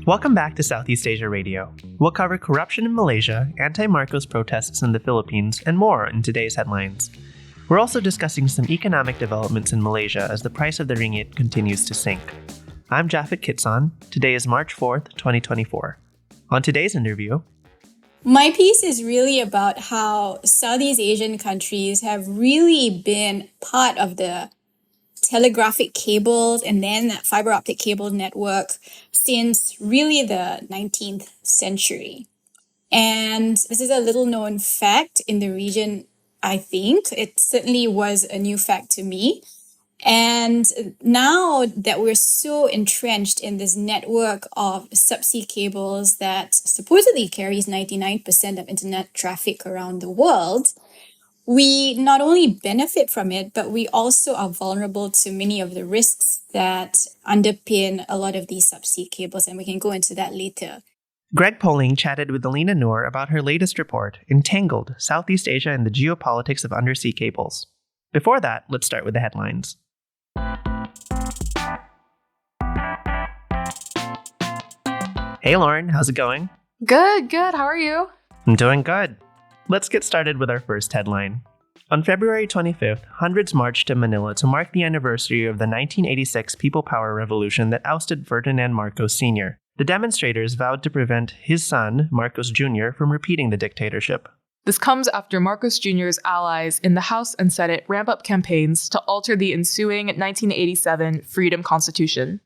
Welcome back to Southeast Asia Radio. We'll cover corruption in Malaysia, anti-Marcos protests in the Philippines, and more in today's headlines. We're also discussing some economic developments in Malaysia as the price of the ringgit continues to sink. I'm Japhet Kitson. Today is March 4th, 2024. On today's interview, my piece is really about how Southeast Asian countries have really been part of the telegraphic cables and then that fiber optic cable network since really the 19th century. And this is a little known fact in the region, I think. It certainly was a new fact to me. And now that we're so entrenched in this network of subsea cables that supposedly carries 99% of internet traffic around the world, we not only benefit from it, but we also are vulnerable to many of the risks that underpin a lot of these subsea cables, and we can go into that later. Greg Poling chatted with Elina Noor about her latest report, Entangled, Southeast Asia and the Geopolitics of Undersea Cables. Before that, let's start with the headlines. Hey Lauren, how's it going? Good. How are you? I'm doing good. Let's get started with our first headline. On February 25th, hundreds marched to Manila to mark the anniversary of the 1986 People Power Revolution that ousted Ferdinand Marcos Sr. The demonstrators vowed to prevent his son, Marcos Jr., from repeating the dictatorship. This comes after Marcos Jr.'s allies in the House and Senate ramp up campaigns to alter the ensuing 1987 Freedom Constitution.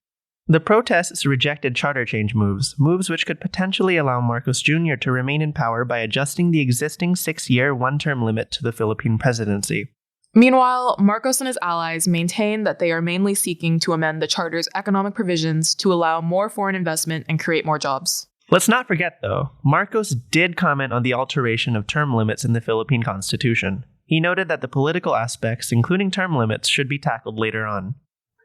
The protests rejected charter change moves which could potentially allow Marcos Jr. to remain in power by adjusting the existing 6-year one-term limit to the Philippine presidency. Meanwhile, Marcos and his allies maintain that they are mainly seeking to amend the charter's economic provisions to allow more foreign investment and create more jobs. Let's not forget, though, Marcos did comment on the alteration of term limits in the Philippine Constitution. He noted that the political aspects, including term limits, should be tackled later on.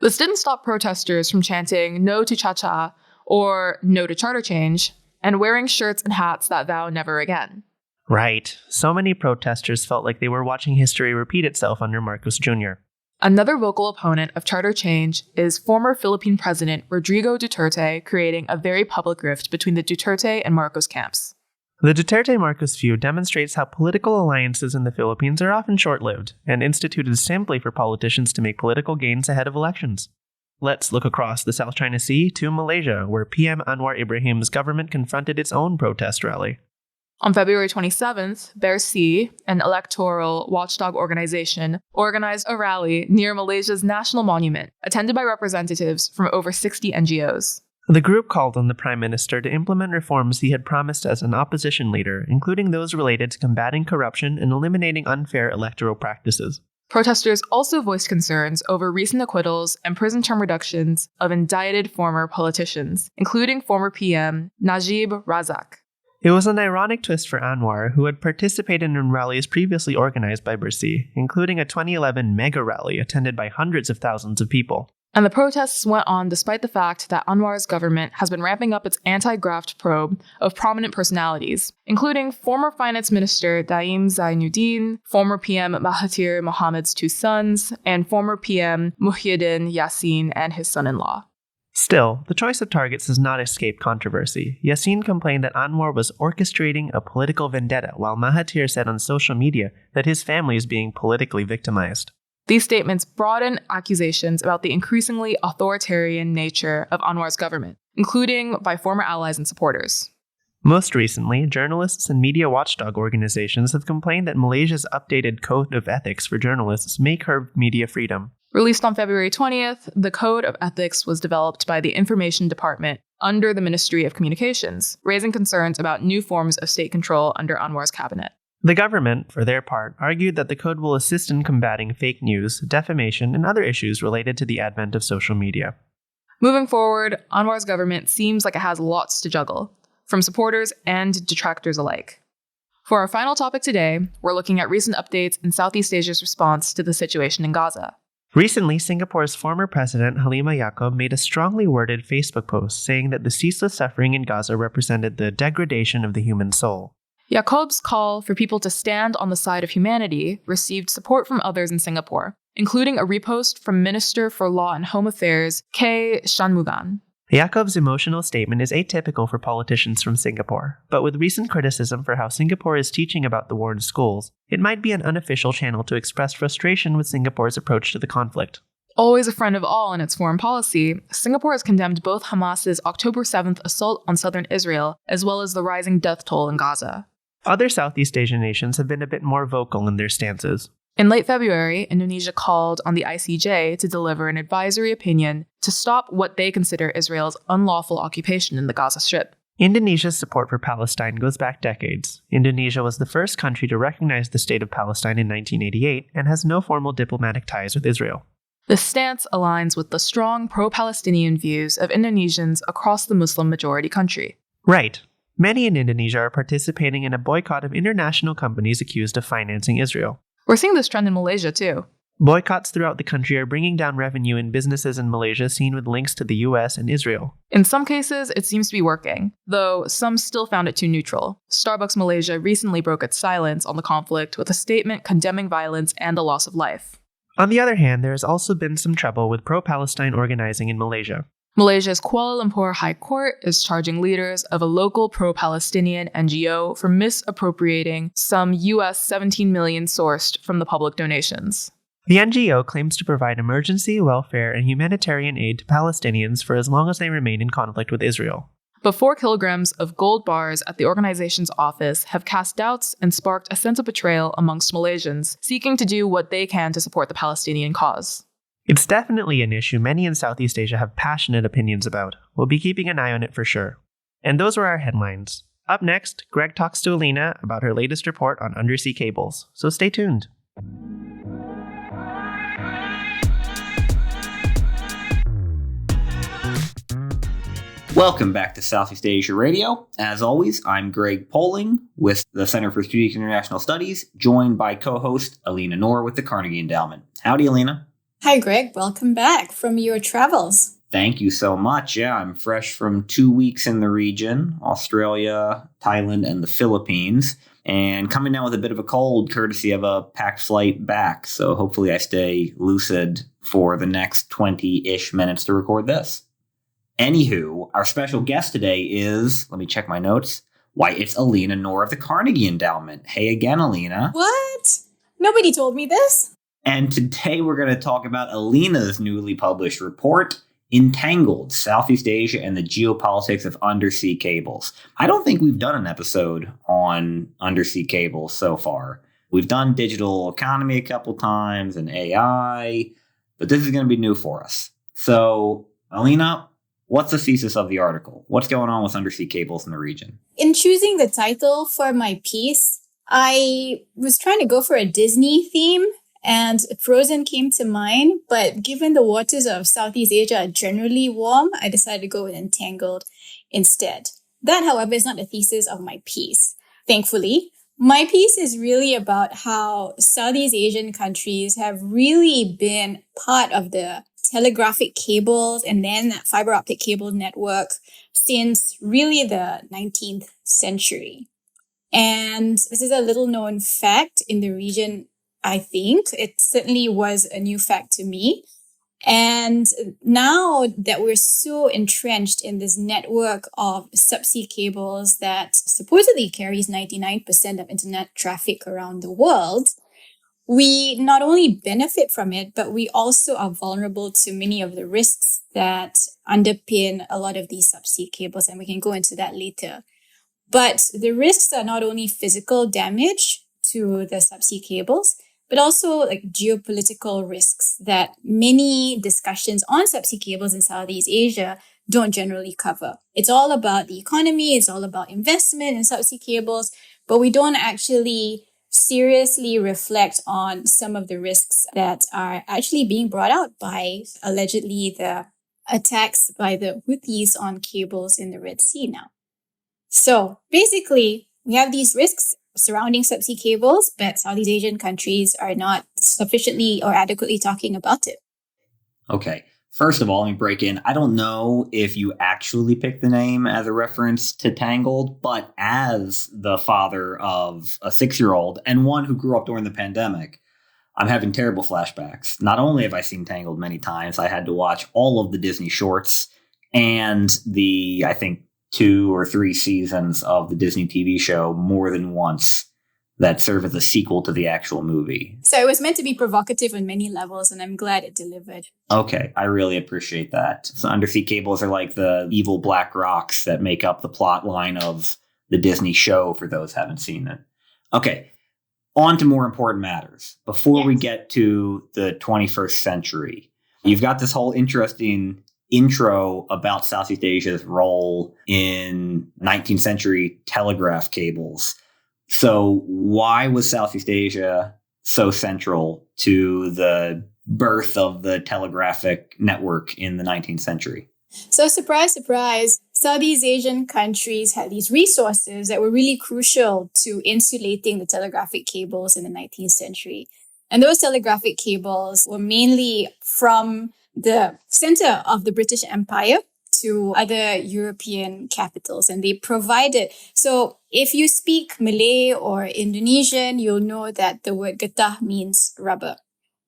This didn't stop protesters from chanting "No to Cha-Cha" or "No to charter change" and wearing shirts and hats that vow never again. Right. So many protesters felt like they were watching history repeat itself under Marcos Jr. Another vocal opponent of charter change is former Philippine President Rodrigo Duterte, creating a very public rift between the Duterte and Marcos camps. The Duterte-Marcos view demonstrates how political alliances in the Philippines are often short-lived and instituted simply for politicians to make political gains ahead of elections. Let's look across the South China Sea to Malaysia, where PM Anwar Ibrahim's government confronted its own protest rally. On February 27th, Undersea, an electoral watchdog organization, organized a rally near Malaysia's National Monument, attended by representatives from over 60 NGOs. The group called on the Prime Minister to implement reforms he had promised as an opposition leader, including those related to combating corruption and eliminating unfair electoral practices. Protesters also voiced concerns over recent acquittals and prison term reductions of indicted former politicians, including former PM Najib Razak. It was an ironic twist for Anwar, who had participated in rallies previously organized by Undersea, including a 2011 mega rally attended by hundreds of thousands of people. And the protests went on despite the fact that Anwar's government has been ramping up its anti-graft probe of prominent personalities, including former Finance Minister Daim Zainuddin, former PM Mahathir Mohamad's two sons, and former PM Muhyiddin Yassin and his son-in-law. Still, the choice of targets has not escaped controversy. Yassin complained that Anwar was orchestrating a political vendetta, while Mahathir said on social media that his family is being politically victimized. These statements broaden accusations about the increasingly authoritarian nature of Anwar's government, including by former allies and supporters. Most recently, journalists and media watchdog organizations have complained that Malaysia's updated Code of Ethics for journalists may curb media freedom. Released on February 20th, the Code of Ethics was developed by the Information Department under the Ministry of Communications, raising concerns about new forms of state control under Anwar's cabinet. The government, for their part, argued that the code will assist in combating fake news, defamation, and other issues related to the advent of social media. Moving forward, Anwar's government seems like it has lots to juggle, from supporters and detractors alike. For our final topic today, we're looking at recent updates in Southeast Asia's response to the situation in Gaza. Recently, Singapore's former president Halimah Yacob made a strongly worded Facebook post saying that the ceaseless suffering in Gaza represented the degradation of the human soul. Yacob's call for people to stand on the side of humanity received support from others in Singapore, including a repost from Minister for Law and Home Affairs K. Shanmugam. Yaakov's emotional statement is atypical for politicians from Singapore, but with recent criticism for how Singapore is teaching about the war in schools, it might be an unofficial channel to express frustration with Singapore's approach to the conflict. Always a friend of all in its foreign policy, Singapore has condemned both Hamas's October 7th assault on southern Israel, as well as the rising death toll in Gaza. Other Southeast Asian nations have been a bit more vocal in their stances. In late February, Indonesia called on the ICJ to deliver an advisory opinion to stop what they consider Israel's unlawful occupation in the Gaza Strip. Indonesia's support for Palestine goes back decades. Indonesia was the first country to recognize the state of Palestine in 1988 and has no formal diplomatic ties with Israel. This stance aligns with the strong pro-Palestinian views of Indonesians across the Muslim-majority country. Right. Many in Indonesia are participating in a boycott of international companies accused of financing Israel. We're seeing this trend in Malaysia, too. Boycotts throughout the country are bringing down revenue in businesses in Malaysia seen with links to the US and Israel. In some cases, it seems to be working, though some still found it too neutral. Starbucks Malaysia recently broke its silence on the conflict with a statement condemning violence and the loss of life. On the other hand, there has also been some trouble with pro-Palestine organizing in Malaysia. Malaysia's Kuala Lumpur High Court is charging leaders of a local pro-Palestinian NGO for misappropriating some US $17 million sourced from the public donations. The NGO claims to provide emergency, welfare, and humanitarian aid to Palestinians for as long as they remain in conflict with Israel. But 4 kilograms of gold bars at the organization's office have cast doubts and sparked a sense of betrayal amongst Malaysians seeking to do what they can to support the Palestinian cause. It's definitely an issue many in Southeast Asia have passionate opinions about. We'll be keeping an eye on it for sure. And those were our headlines. Up next, Greg talks to Elina about her latest report on undersea cables, so stay tuned. Welcome back to Southeast Asia Radio. As always, I'm Greg Poling with the Center for Strategic International Studies, joined by co-host Elina Noor with the Carnegie Endowment. Howdy, Elina. Hi, Greg. Welcome back from your travels. Thank you so much. Yeah, I'm fresh from 2 weeks in the region, Australia, Thailand, and the Philippines, and coming down with a bit of a cold courtesy of a packed flight back. So hopefully I stay lucid for the next 20-ish minutes to record this. Anywho, our special guest today is, let me check my notes, why, it's Elina Noor of the Carnegie Endowment. Hey again, Elina. What? Nobody told me this. And today we're going to talk about Elina's newly published report, Entangled, Southeast Asia and the Geopolitics of Undersea Cables. I don't think we've done an episode on undersea cables so far. We've done digital economy a couple times and AI, but this is going to be new for us. So, Elina, what's the thesis of the article? What's going on with undersea cables in the region? In choosing the title for my piece, I was trying to go for a Disney theme. And Frozen came to mind, but given the waters of Southeast Asia are generally warm, I decided to go with Entangled instead. That, however, is not the thesis of my piece. Thankfully, my piece is really about how Southeast Asian countries have really been part of the telegraphic cables and then that fiber optic cable network since really the 19th century. And this is a little known fact in the region. I think it certainly was a new fact to me. And now that we're so entrenched in this network of subsea cables that supposedly carries 99% of internet traffic around the world, we not only benefit from it, but we also are vulnerable to many of the risks that underpin a lot of these subsea cables. And we can go into that later. But the risks are not only physical damage to the subsea cables, but also like geopolitical risks that many discussions on subsea cables in Southeast Asia don't generally cover. It's all about the economy, it's all about investment in subsea cables, but we don't actually seriously reflect on some of the risks that are actually being brought out by allegedly the attacks by the Houthis on cables in the Red Sea now. So basically, we have these risks surrounding subsea cables, but Southeast Asian countries are not sufficiently or adequately talking about it. Okay. First of all, let me break in. I don't know if you actually picked the name as a reference to Tangled, but as the father of a 6-year-old and one who grew up during the pandemic, I'm having terrible flashbacks. Not only have I seen Tangled many times, I had to watch all of the Disney shorts and I think 2 or 3 seasons of the Disney TV show more than once that serve as a sequel to the actual movie. So it was meant to be provocative on many levels, and I'm glad it delivered. Okay, I really appreciate that. So undersea cables are like the evil black rocks that make up the plot line of the Disney show, for those who haven't seen it. Okay, on to more important matters. Before we get to the 21st century, you've got this whole interesting intro about Southeast Asia's role in 19th century telegraph cables. So why was Southeast Asia so central to the birth of the telegraphic network in the 19th century? So surprise, surprise, Southeast Asian countries had these resources that were really crucial to insulating the telegraphic cables in the 19th century. And those telegraphic cables were mainly from the center of the British Empire to other European capitals, and they provided. So if you speak Malay or Indonesian, you'll know that the word getah means rubber.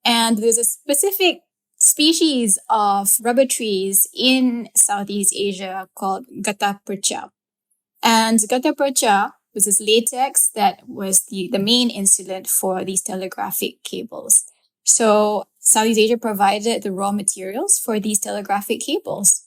And there's a specific species of rubber trees in Southeast Asia called getah perca. And getah perca was this latex that was the main insulant for these telegraphic cables. So Southeast Asia provided the raw materials for these telegraphic cables.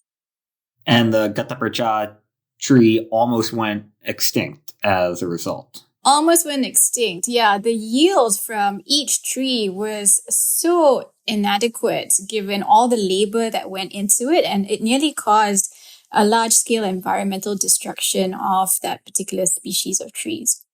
And the getah perca tree almost went extinct as a result. Almost went extinct. Yeah, the yield from each tree was so inadequate given all the labor that went into it, and it nearly caused a large-scale environmental destruction of that particular species of trees.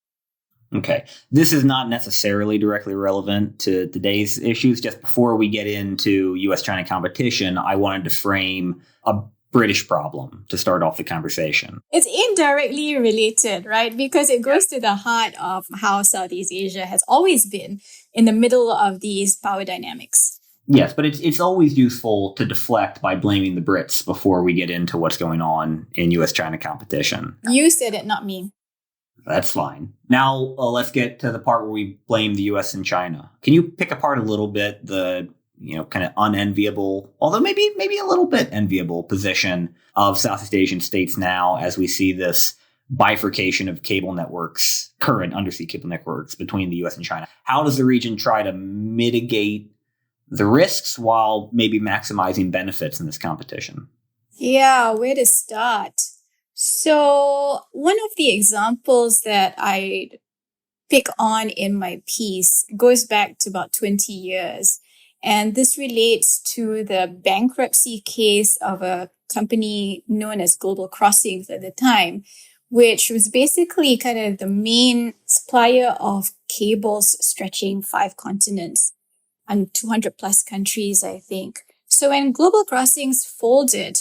Okay, this is not necessarily directly relevant to today's issues. Just before we get into U.S.-China competition, I wanted to frame a British problem to start off the conversation. It's indirectly related, right? Because it goes to the heart of how Southeast Asia has always been in the middle of these power dynamics. Yes, but it's always useful to deflect by blaming the Brits before we get into what's going on in U.S.-China competition. You said it, not me. That's fine. Now let's get to the part where we blame the U.S. and China. Can you pick apart a little bit the kind of unenviable, although maybe a little bit enviable position of Southeast Asian states now as we see this bifurcation of cable networks, current undersea cable networks between the U.S. and China? How does the region try to mitigate the risks while maybe maximizing benefits in this competition? Yeah, where to start? So one of the examples that I pick on in my piece goes back to about 20 years. And this relates to the bankruptcy case of a company known as Global Crossings at the time, which was basically kind of the main supplier of cables stretching 5 continents and 200 plus countries, I think. So when Global Crossings folded,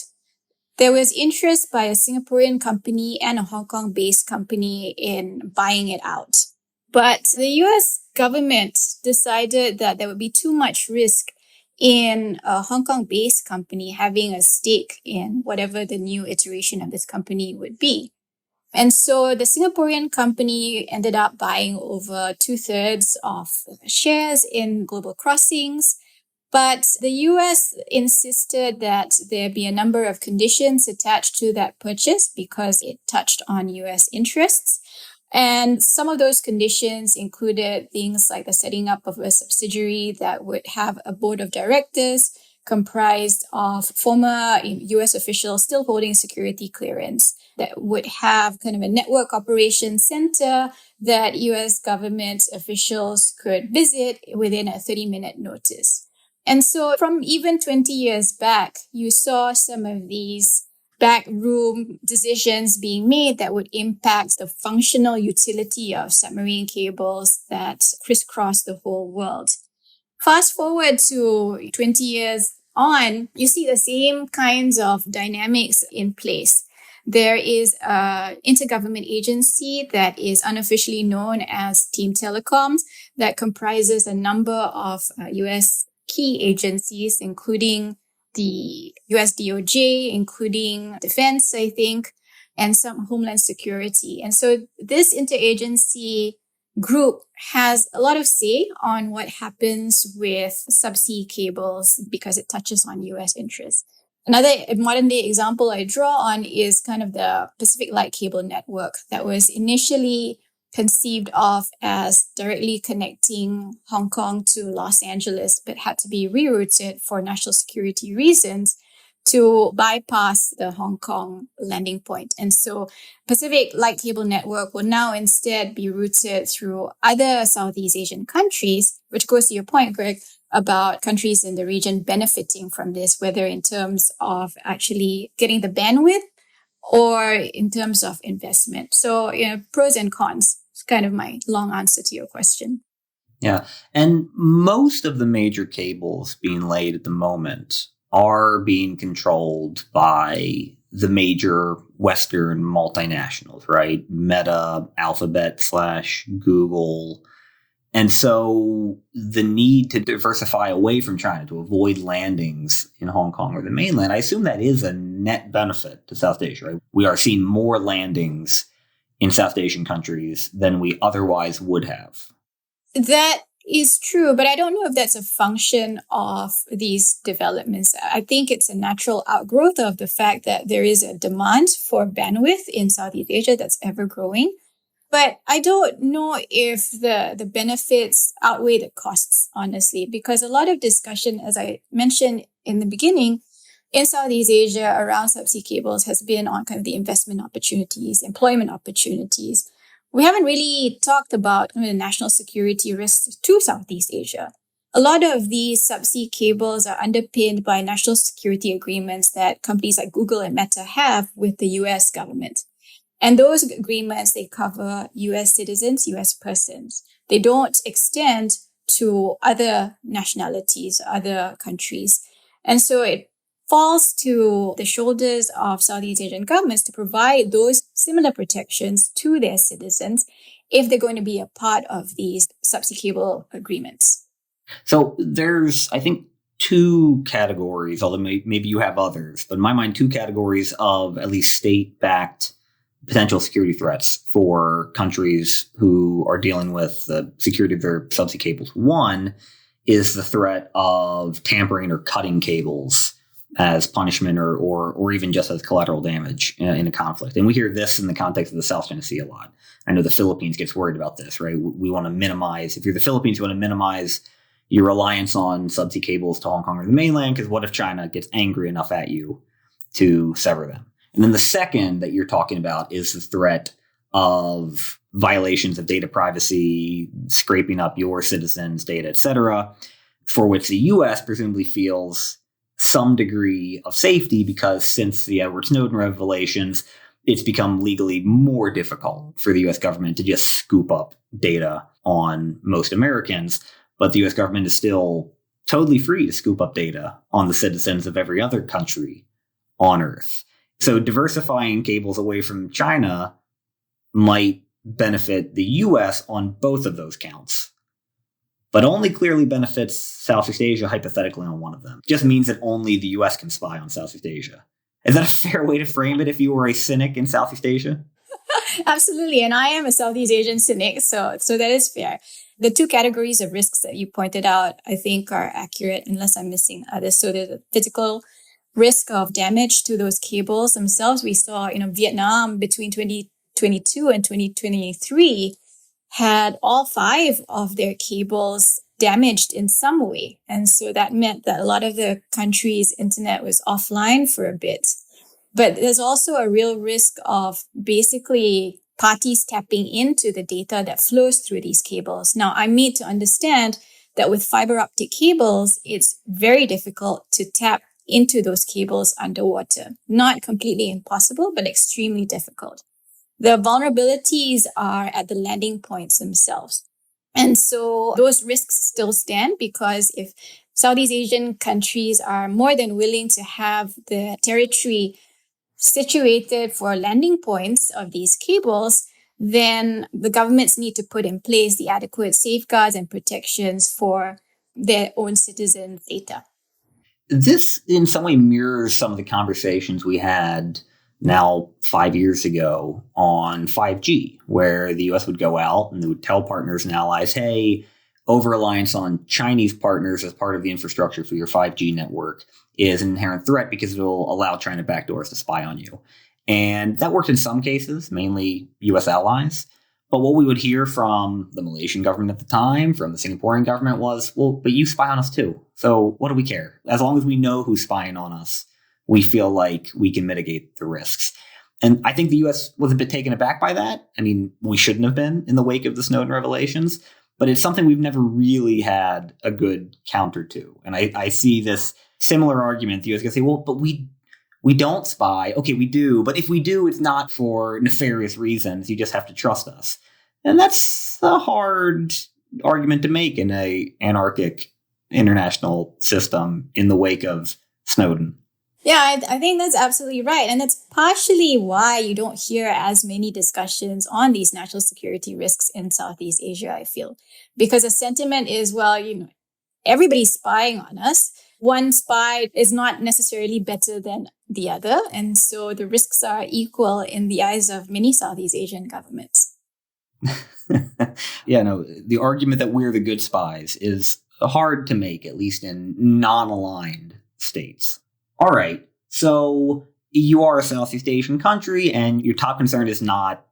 there was interest by a Singaporean company and a Hong Kong-based company in buying it out. But the US government decided that there would be too much risk in a Hong Kong-based company having a stake in whatever the new iteration of this company would be. And so the Singaporean company ended up buying over 2/3 of shares in Global Crossings. But the US insisted that there be a number of conditions attached to that purchase because it touched on US interests. And some of those conditions included things like the setting up of a subsidiary that would have a board of directors comprised of former US officials still holding security clearance, that would have kind of a network operations center that US government officials could visit within a 30-minute notice. And so from even 20 years back, you saw some of these backroom decisions being made that would impact the functional utility of submarine cables that crisscross the whole world. Fast forward to 20 years on, you see the same kinds of dynamics in place. There is an intergovernment agency that is unofficially known as Team Telecoms that comprises a number of US key agencies, including the US DOJ, including Defense, I think, and some Homeland Security. And so this interagency group has a lot of say on what happens with subsea cables because it touches on US interests. Another modern day example I draw on is kind of the Pacific Light Cable Network that was initially conceived of as directly connecting Hong Kong to Los Angeles, but had to be rerouted for national security reasons to bypass the Hong Kong landing point. And so Pacific Light Cable Network will now instead be routed through other Southeast Asian countries, which goes to your point, Greg, about countries in the region benefiting from this, whether in terms of actually getting the bandwidth or in terms of investment. So, pros and cons. It's kind of my long answer to your question. Yeah. And most of the major cables being laid at the moment are being controlled by the major Western multinationals, right? Meta, Alphabet / Google. And so the need to diversify away from China to avoid landings in Hong Kong or the mainland, I assume that is a net benefit to South Asia, right? We are seeing more landings in South Asian countries than we otherwise would have. That is true, but I don't know if that's a function of these developments. I think it's a natural outgrowth of the fact that there is a demand for bandwidth in Southeast Asia that's ever growing. But I don't know if the benefits outweigh the costs, honestly, because a lot of discussion, as I mentioned in the beginning, in Southeast Asia around subsea cables has been on kind of the investment opportunities, employment opportunities. We haven't really talked about the national security risks to Southeast Asia. A lot of these subsea cables are underpinned by national security agreements that companies like Google and Meta have with the US government. And those agreements, they cover US citizens, US persons. They don't extend to other nationalities, other countries. And so it falls to the shoulders of Southeast Asian governments to provide those similar protections to their citizens if they're going to be a part of these subsea cable agreements. So there's, I think, two categories, although maybe you have others, but in my mind, two categories of at least state-backed potential security threats for countries who are dealing with the security of their subsea cables. One is the threat of tampering or cutting cables as punishment or even just as collateral damage in a conflict. And we hear this in the context of the South China Sea a lot. I know the Philippines gets worried about this, right? We want to minimize, if you're the Philippines, you want to minimize your reliance on subsea cables to Hong Kong or the mainland, because what if China gets angry enough at you to sever them? And then the second that you're talking about is the threat of violations of data privacy, scraping up your citizens' data, et cetera, for which the U.S. presumably feels some degree of safety because since the Edward Snowden revelations, it's become legally more difficult for the U.S. government to just scoop up data on most Americans. But the U.S. government is still totally free to scoop up data on the citizens of every other country on Earth. So diversifying cables away from China might benefit the U.S. on both of those counts, but only clearly benefits Southeast Asia hypothetically on one of them. Just means that only the U.S. can spy on Southeast Asia. Is that a fair way to frame it if you were a cynic in Southeast Asia? Absolutely. And I am a Southeast Asian cynic, so that is fair. The two categories of risks that you pointed out, I think, are accurate unless I'm missing others. So there's a physical risk of damage to those cables themselves. We saw, Vietnam between 2022 and 2023 had all 5 of their cables damaged in some way. And so that meant that a lot of the country's internet was offline for a bit. But there's also a real risk of basically parties tapping into the data that flows through these cables. Now, I'm made to understand that with fiber optic cables, it's very difficult to tap into those cables underwater. Not completely impossible, but extremely difficult. The vulnerabilities are at the landing points themselves. And so those risks still stand because if Southeast Asian countries are more than willing to have the territory situated for landing points of these cables, then the governments need to put in place the adequate safeguards and protections for their own citizens' data. This in some way mirrors some of the conversations we had now 5 years ago on 5G, where the U.S. would go out and they would tell partners and allies, hey, over-reliance on Chinese partners as part of the infrastructure for your 5G network is an inherent threat because it will allow China backdoors to spy on you. And that worked in some cases, mainly U.S. allies. But what we would hear from the Malaysian government at the time, from the Singaporean government was, well, but you spy on us too. So what do we care? As long as we know who's spying on us, we feel like we can mitigate the risks. And I think the U.S. was a bit taken aback by that. I mean, we shouldn't have been in the wake of the Snowden revelations, but it's something we've never really had a good counter to. And I see this similar argument. The U.S. can say, well, but we don't spy. Okay, we do. But if we do, it's not for nefarious reasons. You just have to trust us. And that's a hard argument to make in a anarchic international system in the wake of Snowden. Yeah, I think that's absolutely right. And that's partially why you don't hear as many discussions on these national security risks in Southeast Asia, I feel. Because the sentiment is, well, everybody's spying on us. One spy is not necessarily better than the other. And so the risks are equal in the eyes of many Southeast Asian governments. Yeah, no, the argument that we're the good spies is hard to make, at least in non-aligned states. All right, so you are a Southeast Asian country, and your top concern is not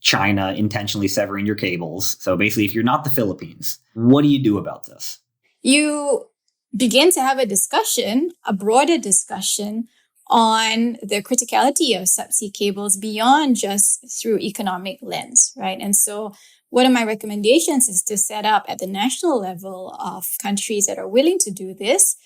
China intentionally severing your cables. So basically, if you're not the Philippines, what do you do about this? You begin to have a discussion, a broader discussion on the criticality of subsea cables beyond just through economic lens, right? And so one of my recommendations is to set up at the national level of countries that are willing to do this,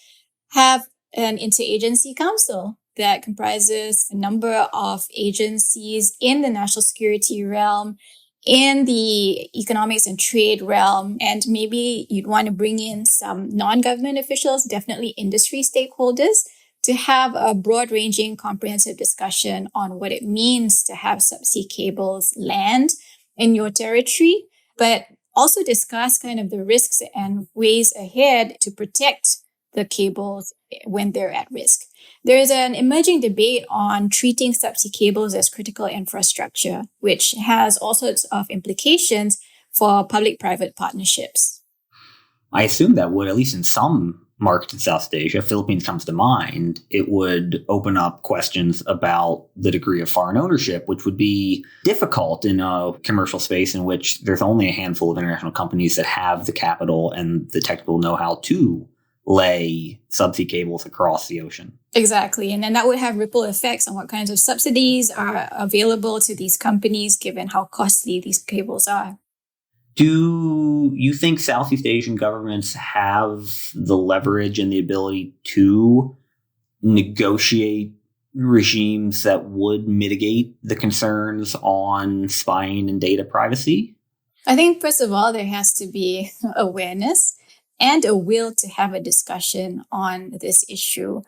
have an interagency council that comprises a number of agencies in the national security realm, in the economics and trade realm, and maybe you'd want to bring in some non-government officials, definitely industry stakeholders, to have a broad-ranging, comprehensive discussion on what it means to have subsea cables land in your territory, but also discuss kind of the risks and ways ahead to protect the cables when they're at risk. There is an emerging debate on treating subsea cables as critical infrastructure, which has all sorts of implications for public-private partnerships. I assume that would, at least in some markets in Southeast Asia, Philippines comes to mind, it would open up questions about the degree of foreign ownership, which would be difficult in a commercial space in which there's only a handful of international companies that have the capital and the technical know-how to lay subsea cables across the ocean. Exactly. And then that would have ripple effects on what kinds of subsidies are available to these companies, given how costly these cables are. Do you think Southeast Asian governments have the leverage and the ability to negotiate regimes that would mitigate the concerns on spying and data privacy? I think, first of all, there has to be awareness and a will to have a discussion on this issue.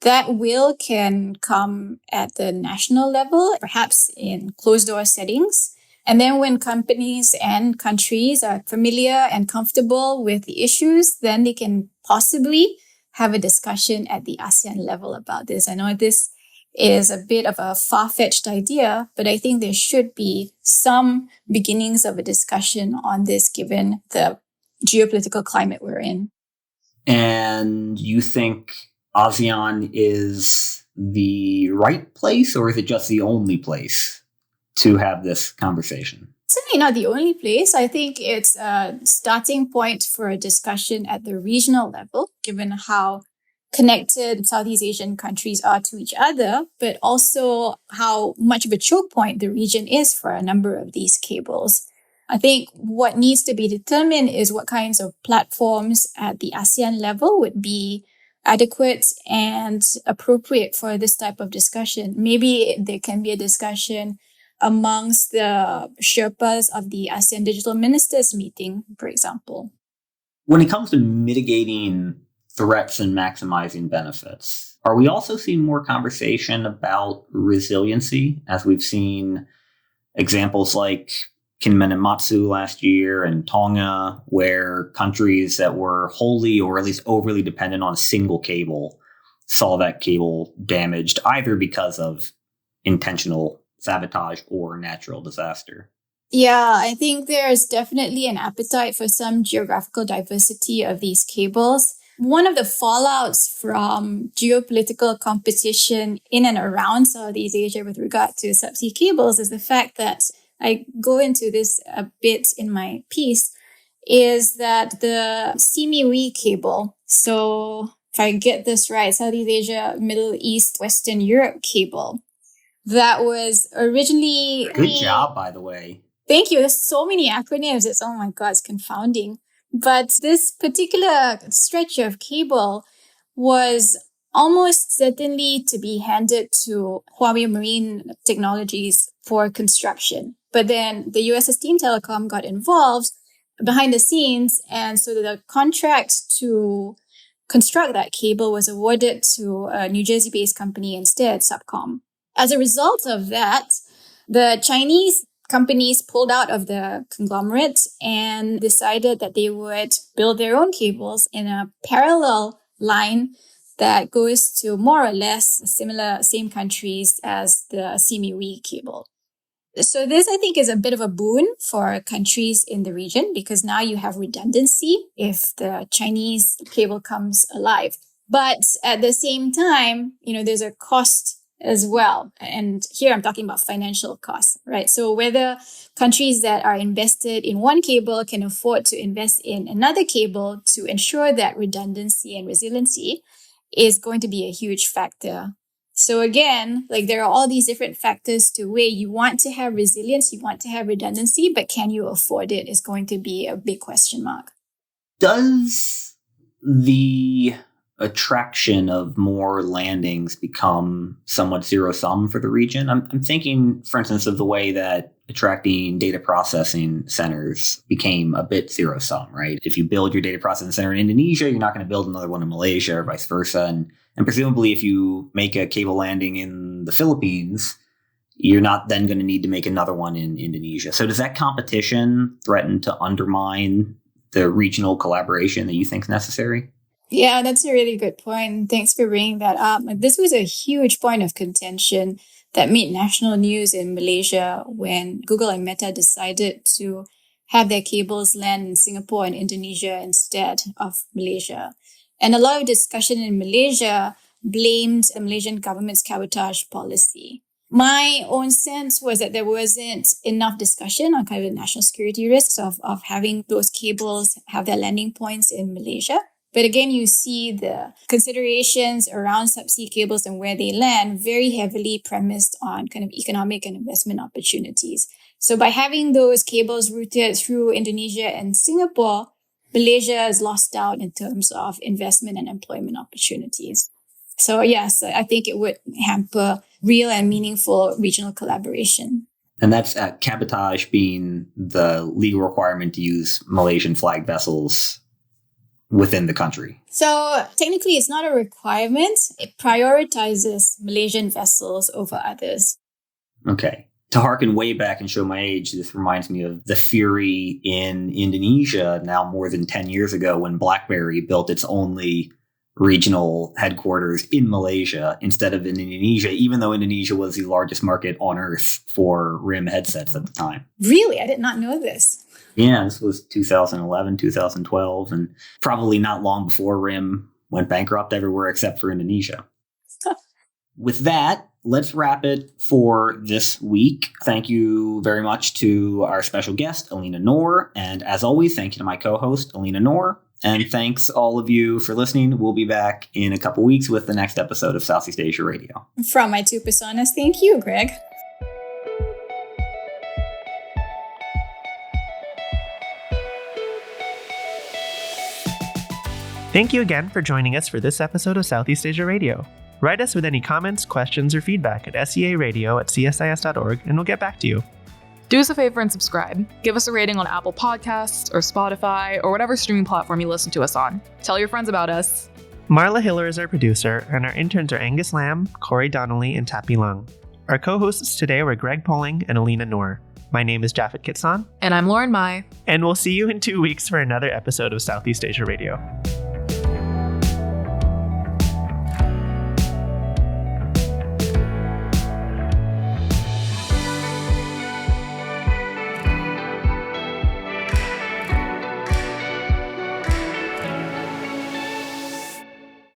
That will can come at the national level, perhaps in closed-door settings. And then when companies and countries are familiar and comfortable with the issues, then they can possibly have a discussion at the ASEAN level about this. I know this is a bit of a far-fetched idea, but I think there should be some beginnings of a discussion on this given the geopolitical climate we're in. And you think ASEAN is the right place, or is it just the only place to have this conversation? Certainly not the only place. I think it's a starting point for a discussion at the regional level, given how connected Southeast Asian countries are to each other, but also how much of a choke point the region is for a number of these cables. I think what needs to be determined is what kinds of platforms at the ASEAN level would be adequate and appropriate for this type of discussion. Maybe there can be a discussion amongst the Sherpas of the ASEAN Digital Ministers meeting, for example. When it comes to mitigating threats and maximizing benefits, are we also seeing more conversation about resiliency, as we've seen examples like Kinmen and Matsu last year and Tonga, where countries that were wholly or at least overly dependent on a single cable saw that cable damaged either because of intentional sabotage or natural disaster? Yeah, I think there's definitely an appetite for some geographical diversity of these cables. One of the fallouts from geopolitical competition in and around Southeast Asia with regard to subsea cables is the fact that I go into this a bit in my piece, is that the Simiwi cable, so if I get this right, Southeast Asia, Middle East, Western Europe cable, that was originally... Good job, by the way. Thank you. There's so many acronyms. Oh my God, it's confounding. But this particular stretch of cable was almost certainly to be handed to Huawei Marine Technologies for construction. But then the US Esteem Telecom got involved behind the scenes. And so the contract to construct that cable was awarded to a New Jersey-based company instead, Subcom. As a result of that, the Chinese companies pulled out of the conglomerate and decided that they would build their own cables in a parallel line that goes to more or less same countries as the Simiwi cable. So this, I think, is a bit of a boon for countries in the region because now you have redundancy if the Chinese cable comes alive. But at the same time, there's a cost as well. And here I'm talking about financial costs, right? So whether countries that are invested in one cable can afford to invest in another cable to ensure that redundancy and resiliency is going to be a huge factor. So again, there are all these different factors to where you want to have resilience, you want to have redundancy, but can you afford it is going to be a big question mark. Does the attraction of more landings become somewhat zero-sum for the region? I'm thinking, for instance, of the way that attracting data processing centers became a bit zero-sum, right? If you build your data processing center in Indonesia, you're not going to build another one in Malaysia or vice versa. And presumably, if you make a cable landing in the Philippines, you're not then going to need to make another one in Indonesia. So does that competition threaten to undermine the regional collaboration that you think is necessary? Yeah, that's a really good point. Thanks for bringing that up. This was a huge point of contention that made national news in Malaysia when Google and Meta decided to have their cables land in Singapore and Indonesia instead of Malaysia. And a lot of discussion in Malaysia blamed the Malaysian government's cabotage policy. My own sense was that there wasn't enough discussion on kind of the national security risks of having those cables have their landing points in Malaysia. But again, you see the considerations around subsea cables and where they land very heavily premised on kind of economic and investment opportunities. So by having those cables routed through Indonesia and Singapore, Malaysia has lost out in terms of investment and employment opportunities. So yes, I think it would hamper real and meaningful regional collaboration. And that's cabotage being the legal requirement to use Malaysian flag vessels within the country. So technically, it's not a requirement. It prioritizes Malaysian vessels over others. Okay. To harken way back and show my age, this reminds me of the fury in Indonesia now more than 10 years ago when BlackBerry built its only regional headquarters in Malaysia instead of in Indonesia, even though Indonesia was the largest market on earth for RIM headsets at the time. Really? I did not know this. Yeah, this was 2011, 2012, and probably not long before RIM went bankrupt everywhere except for Indonesia. With that, let's wrap it for this week. Thank you very much to our special guest, Elina Noor. And as always, thank you to my co-host, Elina Noor. And thanks all of you for listening. We'll be back in a couple weeks with the next episode of Southeast Asia Radio. From my two personas, thank you, Greg. Thank you again for joining us for this episode of Southeast Asia Radio. Write us with any comments, questions, or feedback at searadio@csis.org and we'll get back to you. Do us a favor and subscribe. Give us a rating on Apple Podcasts or Spotify or whatever streaming platform you listen to us on. Tell your friends about us. Marla Hiller is our producer, and our interns are Angus Lamb, Corey Donnelly, and Tappy Lung. Our co-hosts today were Greg Poling and Elina Noor. My name is Japhet Kitsan. And I'm Lauren Mai. And we'll see you in 2 weeks for another episode of Southeast Asia Radio.